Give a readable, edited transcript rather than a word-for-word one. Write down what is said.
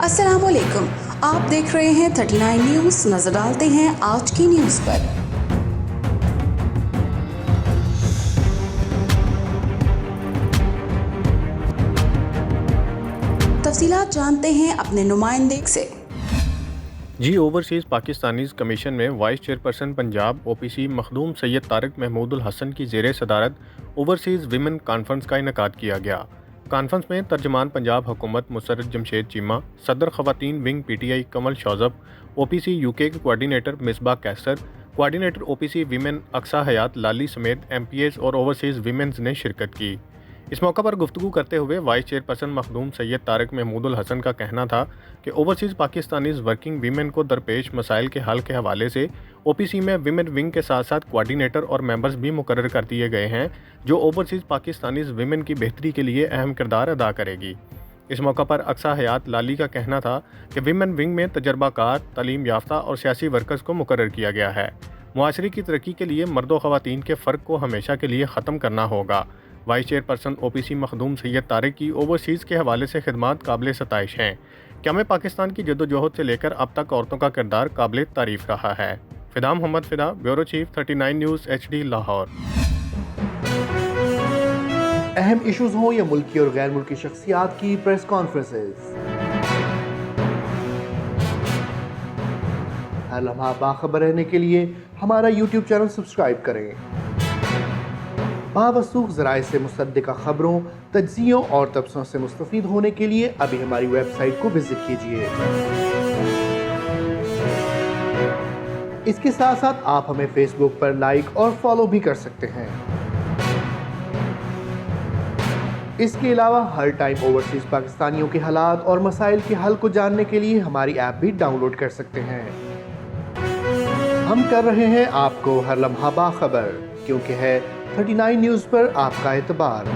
अस्सलाम वालेकुम, आप देख रहे हैं 39 न्यूज़। नजर डालते हैं आज की न्यूज़ पर। तफसीलात जानते हैं अपने नुमाइंदे से। जी ओवरसीज़ पाकिस्तानीज़ कमीशन में vice chairperson Punjab OPC Makhdoom Syed Tariq Mahmoodul Hassan की ज़ेर सदारत ओवरसीज़ विमेन कॉन्फ्रेंस का इनेकाद किया गया। कॉन्फ्रेंस में तर्जमान पंजाब हुकूमत मुसर्रत जमशेद चीमा, सदर ख़वातीन विंग पीटीआई कमल शौज़ब, ओपीसी यूके के कोआर्डिनेटर मिसबा कैसर, कोआर्डिनेटर ओपीसी विमेन अक्सा हयात लाली समेत एमपीएस और ओवरसीज़ विमेंस ने शिरकत की। इस मौका पर गुफ्तगू करते हुए वाइस चेयरपर्सन मखदूम सैयद तारिक महमूदुल हसन का कहना था कि ओवरसीज़ पाकिस्तानीज़ वर्किंग वीमेन को दरपेश मसाइल के हल के हवाले से ओपीसी में विमेन विंग के साथ साथ कोआर्डिनेटर और मेंबर्स भी मुकर्रर कर दिए गए हैं, जो ओवरसीज़ पाकिस्तानीज़ विमेन की बेहतरी के लिए अहम किरदार अदा करेगी। इस मौका पर अक्सा हयात लाली का कहना था कि विमेन विंग में तजर्बाकार, तालीम याफ्ता और सियासी वर्कर्स को मुकर्रर किया गया है। मुआशरे की तरक्की के लिए मर्द व ख़वातीन के फ़र्क को हमेशा के लिए ख़त्म करना होगा। Vice chairperson OPC Makhdoom Syed Tariq की ओवरसीज़ के हवाले से खिदमात काबिल सताइश हैं। क़याम पाकिस्तान की जद्दोजहद से लेकर अब तक औरतों का किरदार काबिल तारीफ़ रहा है। Fida Mohammad Fida, bureau chief 39 news HD Lahore. अहम इशूज़ हों या मुल्की और गैर मुल्की शख्सियात की प्रेस कॉन्फ्रेंसेस, हर लम्हा बाखबर रहने के लिए हमारा यूट्यूब चैनल सब्सक्राइब करें। बावसूख ज़राए से मुसद्दिक़ा ख़बरों, तज्ज़ियों और तबसरों से मुस्तफ़ीद होने के लिए अभी हमारी वेबसाइट को विज़िट कीजिए। इसके साथ साथ आप हमें फेसबुक पर लाइक और फॉलो भी कर सकते हैं। इसके अलावा हर टाइम ओवरसीज़ पाकिस्तानियों के हालात और मसाइल के हल को जानने के लिए हमारी ऐप भी डाउनलोड कर सकते हैं। हम कर रहे हैं आपको हर लम्हा बाखबर, क्योंकि है 39 न्यूज़ पर आपका एतबार।